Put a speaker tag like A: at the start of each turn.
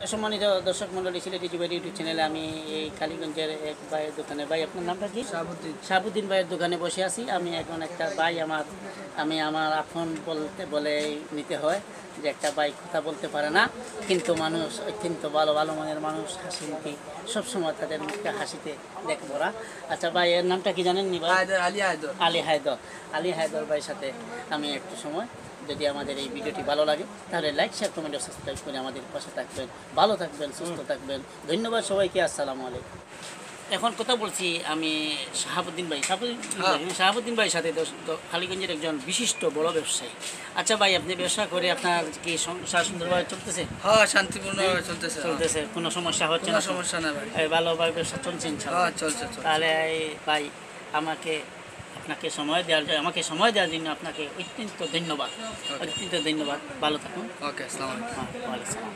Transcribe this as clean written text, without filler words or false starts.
A: সম্মানিত দর্শক মন্ডলী, সিলেটি যুবের ইউটিউব চ্যানেলে আমি এই কালীগঞ্জের এক ভাইয়ের দোকানে, ভাই আপনার নামটা কি? শাহাবুদ্দিন ভাইয়ের দোকানে বসে আছি। আমি এখন একটা ভাই আমার আপন বলে নিতে হয় যে একটা ভাই কথা বলতে পারে না, কিন্তু মানুষ অত্যন্ত ভালো মনের মানুষ, হাসি মুখী, সবসময় তাদের মুখে হাসিতে দেখে ভরা। আচ্ছা ভাই, এর নামটা কি জানেন নি ভাই? আলী হায়দর ভাইয়ের সাথে আমি একটু সময়, যদি আমাদের এই ভিডিওটি ভালো লাগে তাহলে লাইক, শেয়ার, কমেন্ট ও সাবস্ক্রাইব করে আমাদের পাশে থাকবেন। ভালো থাকবেন, সুস্থ থাকবেন। ধন্যবাদ সবাইকে। আসসালামু আলাইকুম। এখন কথা বলছি আমি শাহাবুদ্দিন শাহাবুদ্দিন ভাইয়ের সাথে কালীগঞ্জের একজন বিশিষ্ট বড় ব্যবসায়ী। আচ্ছা ভাই, আপনি ব্যবসা করে আপনার কি সংসার সুন্দরভাবে চলতেছে?
B: হ্যাঁ, শান্তিপূর্ণভাবে চলতেছে।
A: কোনো সমস্যা হচ্ছে না?
B: সমস্যা না ভাই,
A: ভালোভাবে ব্যবসা চলছে ইনশাআল্লাহ?
B: হ্যাঁ, চলছে।
A: তাহলে ভাই, আপনাকে সময় দেওয়ার জন্য আপনাকে অত্যন্ত ধন্যবাদ। ভালো থাকুন।
B: ওকে, আসসালামু আলাইকুম।
A: ওয়ালাইকুম আসসালাম।